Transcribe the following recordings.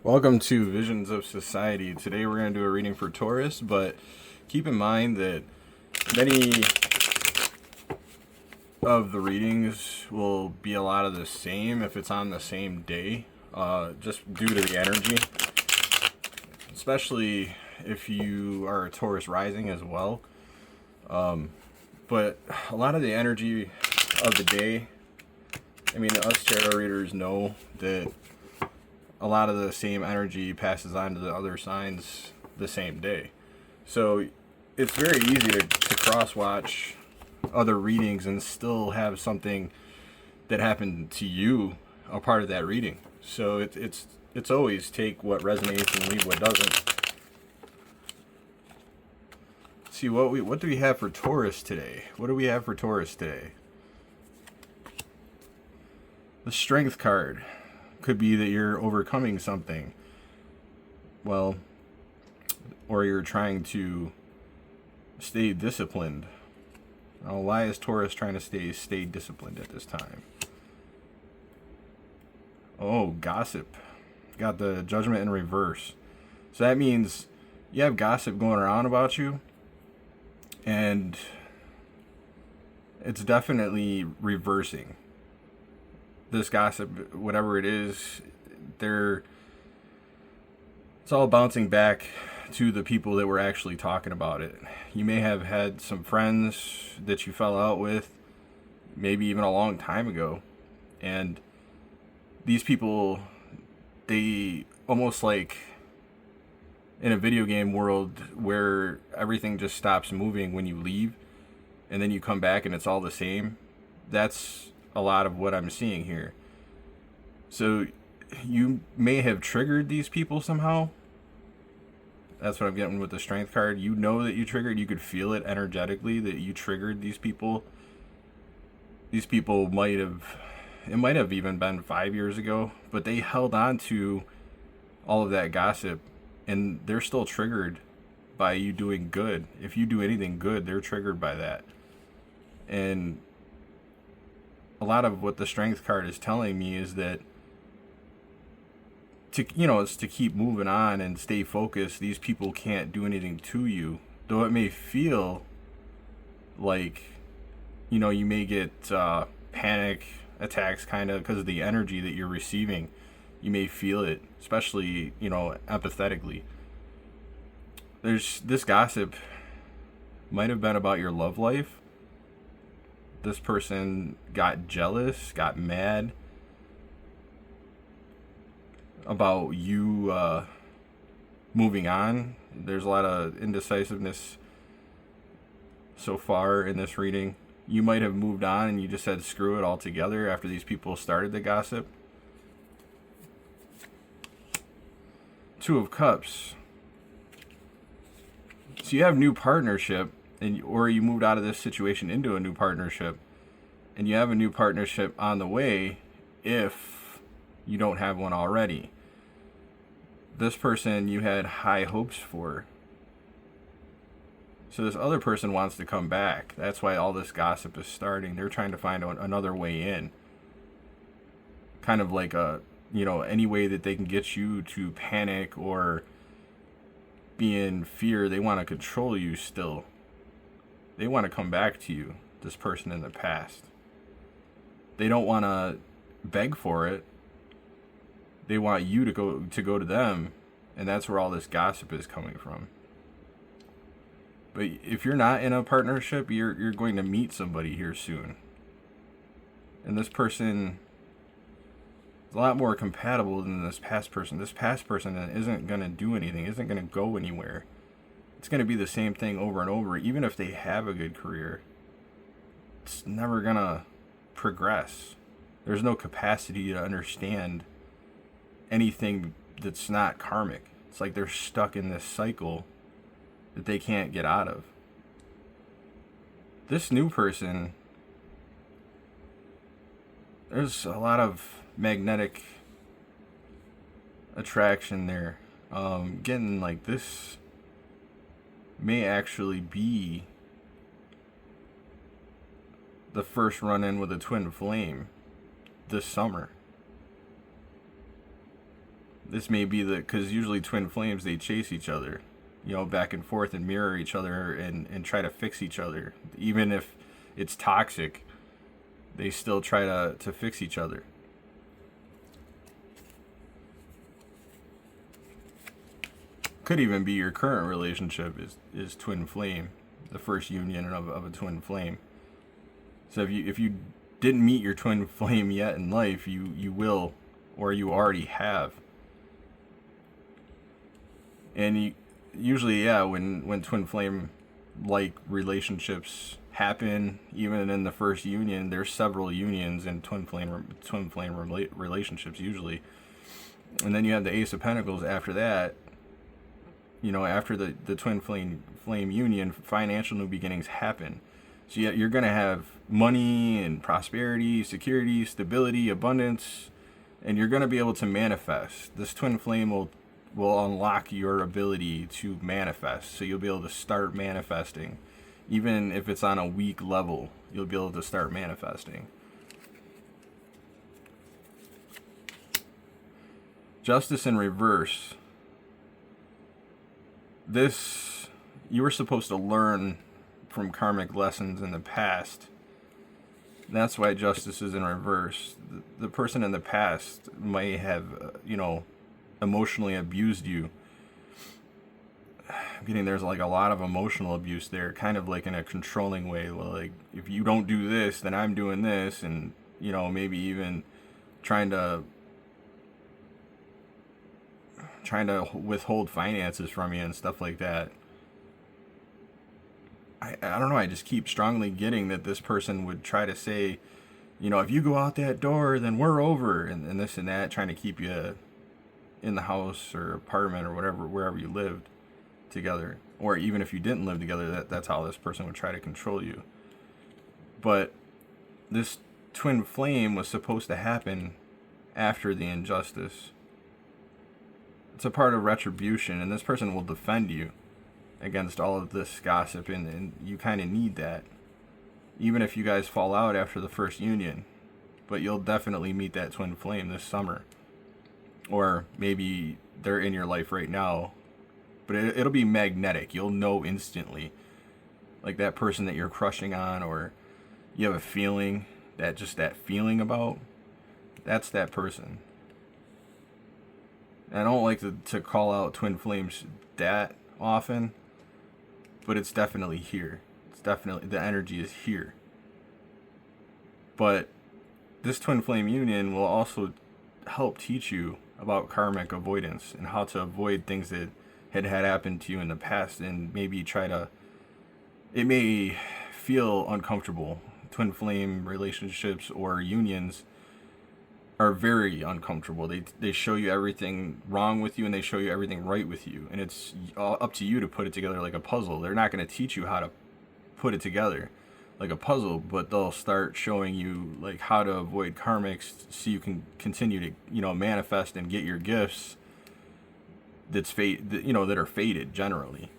Welcome to Visions of Society. Today we're going to do a reading for Taurus, but keep in mind that many of the readings will be a lot of the same if it's on the same day, just due to the energy, especially if you are a Taurus rising as well. But a lot of the energy of the day, us tarot readers know that a lot of the same energy passes on to the other signs the same day. So it's very easy to cross-watch other readings and still have something that happened to you a part of that reading. So it's always take what resonates and leave what doesn't. Let's see what do we have for Taurus today? What do we have for Taurus today? The Strength card. Could be that you're overcoming something, or you're trying to stay disciplined. Now, why is Taurus trying to stay disciplined at this time? Oh, gossip. Got the Judgment in reverse. So that means you have gossip going around about you, and it's definitely reversing. This gossip, whatever it is, it's all bouncing back to the people that were actually talking about it. You may have had some friends that you fell out with, maybe even a long time ago, and these people, they almost like in a video game world where everything just stops moving when you leave, and then you come back and it's all the same. That's a lot of what I'm seeing here. So you may have triggered these people somehow. That's what I'm getting with the Strength card. You know that you triggered. You could feel it energetically that you triggered these people. These people it might have even been 5 years ago, but they held on to all of that gossip, and they're still triggered by you doing good. If you do anything good, they're triggered by that. And a lot of what the Strength card is telling me is that it's to keep moving on and stay focused. These people can't do anything to you, though it may feel like, you may get panic attacks kind of because of the energy that you're receiving. You may feel it, especially, empathetically. This gossip might have been about your love life. This person got jealous, got mad about you moving on. There's a lot of indecisiveness so far in this reading. You might have moved on and you just said screw it altogether after these people started the gossip. Two of Cups. So you have new partnership, or you moved out of this situation into a new partnership, and you have a new partnership on the way if you don't have one already. This person you had high hopes for. So this other person wants to come back. That's why all this gossip is starting. They're trying to find another way in. Kind of like any way that they can get you to panic or be in fear. They want to control you still. They want to come back to you, this person in the past. They don't want to beg for it. They want you to go to them, and that's where all this gossip is coming from. But if you're not in a partnership, you're going to meet somebody here soon. And this person is a lot more compatible than this past person. This past person isn't going to do anything, isn't going to go anywhere. It's going to be the same thing over and over. Even if they have a good career, it's never going to progress. There's no capacity to understand anything that's not karmic. It's like they're stuck in this cycle that they can't get out of. This new person, there's a lot of magnetic attraction there. Getting like this may actually be the first run-in with a twin flame this summer. This may be because usually twin flames, they chase each other, back and forth and mirror each other and try to fix each other. Even if it's toxic, they still try to fix each other. Could even be your current relationship is twin flame, the first union of a twin flame. So if you didn't meet your twin flame yet in life, you will, or you already have. And usually, yeah, when twin flame like relationships happen, even in the first union, there's several unions in twin flame relationships usually. And then you have the Ace of Pentacles after that. After the twin flame union, financial new beginnings happen. So you're going to have money and prosperity, security, stability, abundance, and you're going to be able to manifest. This twin flame will unlock your ability to manifest. So you'll be able to start manifesting. Even if it's on a weak level, you'll be able to start manifesting. Justice in reverse. This, you were supposed to learn from karmic lessons in the past. That's why justice is in reverse. The person in the past may have, emotionally abused you. I'm getting there's like a lot of emotional abuse there, kind of like in a controlling way. Like, if you don't do this, then I'm doing this, and maybe even trying to withhold finances from you and stuff like that. I don't know, I just keep strongly getting that this person would try to say, if you go out that door, then we're over, and this and that, trying to keep you in the house or apartment or whatever, wherever you lived together. Or even if you didn't live together, that's how this person would try to control you. But this twin flame was supposed to happen after the injustice. It's a part of retribution, and this person will defend you against all of this gossip, and you kind of need that. Even if you guys fall out after the first union, but you'll definitely meet that twin flame this summer. Or maybe they're in your life right now, but it'll be magnetic. You'll know instantly. Like that person that you're crushing on, or you have a feeling, that feeling about, that's that person. I don't like to call out twin flames that often, but it's definitely here. It's definitely, the energy is here. But this twin flame union will also help teach you about karmic avoidance and how to avoid things that had happened to you in the past, and maybe it may feel uncomfortable. Twin flame relationships or unions are very uncomfortable. They show you everything wrong with you, and they show you everything right with you, and it's up to you to put it together like a puzzle. They're not going to teach you how to put it together like a puzzle, but they'll start showing you like how to avoid karmics, so you can continue to manifest and get your gifts that are fated generally.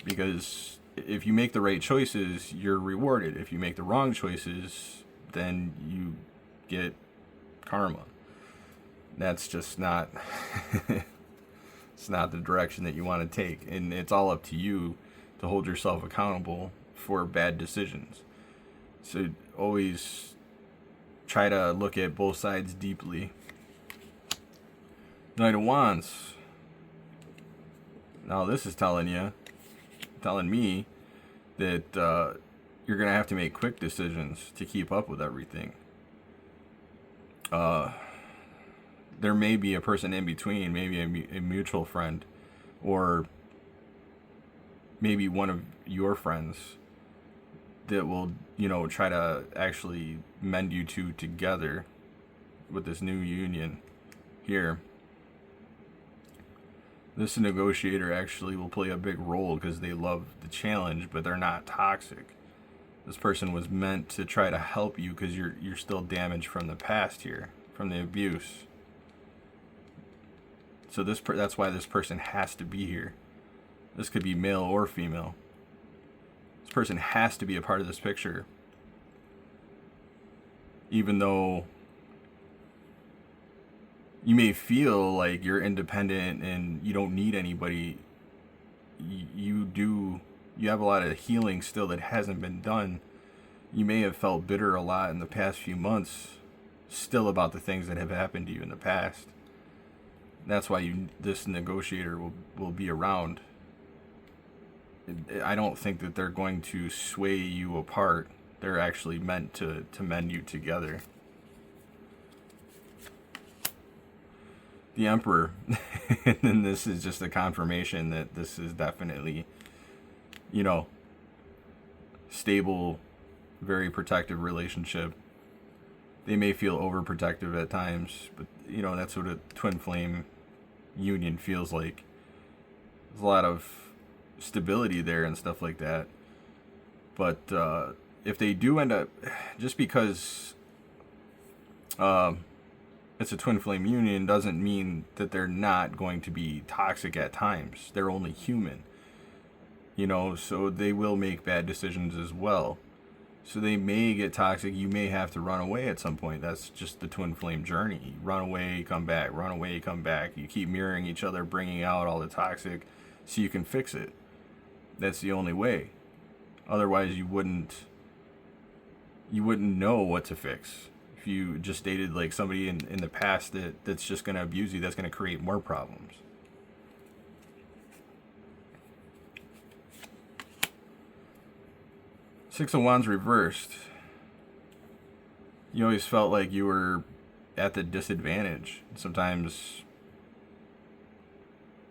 Because if you make the right choices, you're rewarded. If you make the wrong choices, then you get karma. That's just not it's not the direction that you want to take, and it's all up to you to hold yourself accountable for bad decisions. So always try to look at both sides deeply. Knight of Wands. Now this is telling me that you're gonna have to make quick decisions to keep up with everything. There may be a person in between, maybe a mutual friend, or maybe one of your friends that will, try to actually mend you two together with this new union here. This negotiator actually will play a big role because they love the challenge, but they're not toxic. This person was meant to try to help you because you're still damaged from the past here, from the abuse. So that's why this person has to be here. This could be male or female. This person has to be a part of this picture. Even though You may feel like you're independent and you don't need anybody. You have a lot of healing still that hasn't been done. You may have felt bitter a lot in the past few months still about the things that have happened to you in the past. That's why this negotiator will be around. I don't think that they're going to sway you apart. They're actually meant to mend you together. The Emperor. And then this is just a confirmation that this is definitely, stable, very protective relationship. They may feel overprotective at times, but that's what a twin flame union feels like. There's a lot of stability there and stuff like that. But if they do end up, just because it's a twin flame union doesn't mean that they're not going to be toxic at times. They're only human. So they will make bad decisions as well. So they may get toxic. You may have to run away at some point. That's just the twin flame journey. Run away, come back. Run away, come back. You keep mirroring each other, bringing out all the toxic so you can fix it. That's the only way. Otherwise, you wouldn't know what to fix. If you just dated like somebody in the past that's just going to abuse you, that's going to create more problems. Six of Wands reversed. You always felt like you were at the disadvantage. Sometimes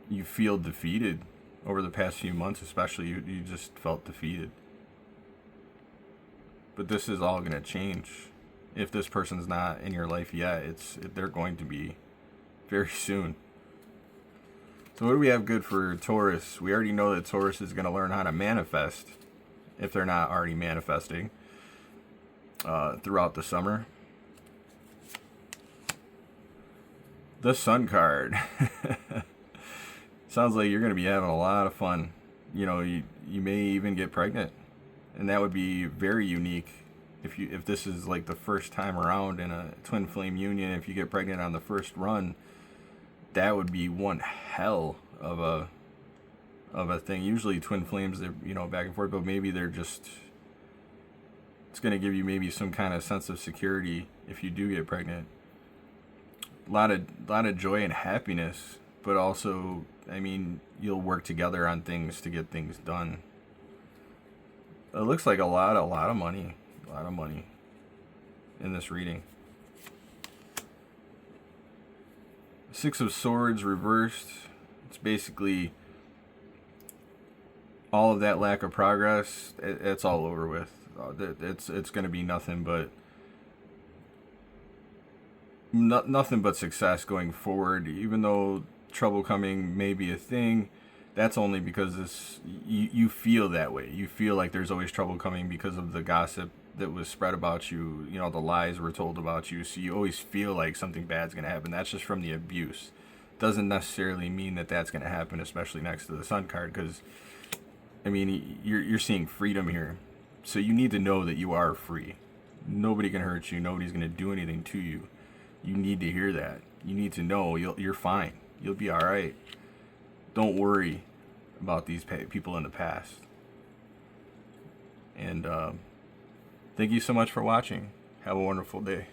you feel defeated over the past few months, especially. You just felt defeated. But this is all going to change. If this person's not in your life yet, they're going to be very soon. So what do we have good for Taurus? We already know that Taurus is going to learn how to manifest, if they're not already manifesting, throughout the summer. The Sun card. Sounds like you're going to be having a lot of fun. You may even get pregnant. And that would be very unique if this is like the first time around in a twin flame union. If you get pregnant on the first run, that would be one hell of a thing. Usually twin flames, they're back and forth, but maybe it's going to give you maybe some kind of sense of security if you do get pregnant. A lot of joy and happiness, but also, you'll work together on things to get things done. It looks like a lot of money in this reading. Six of Swords reversed. It's basically all of that lack of progress. It's all over with. It's going to be nothing but success going forward. Even though trouble coming may be a thing, that's only because you feel that way. You feel like there's always trouble coming because of the gossip that was spread about you. The lies were told about you. So you always feel like something bad's going to happen. That's just from the abuse. Doesn't necessarily mean that that's going to happen, especially next to the Sun card, because you're seeing freedom here. So you need to know that you are free. Nobody can hurt you. Nobody's going to do anything to you. You need to hear that. You need to know you're fine. You'll be all right. Don't worry about these people in the past. And thank you so much for watching. Have a wonderful day.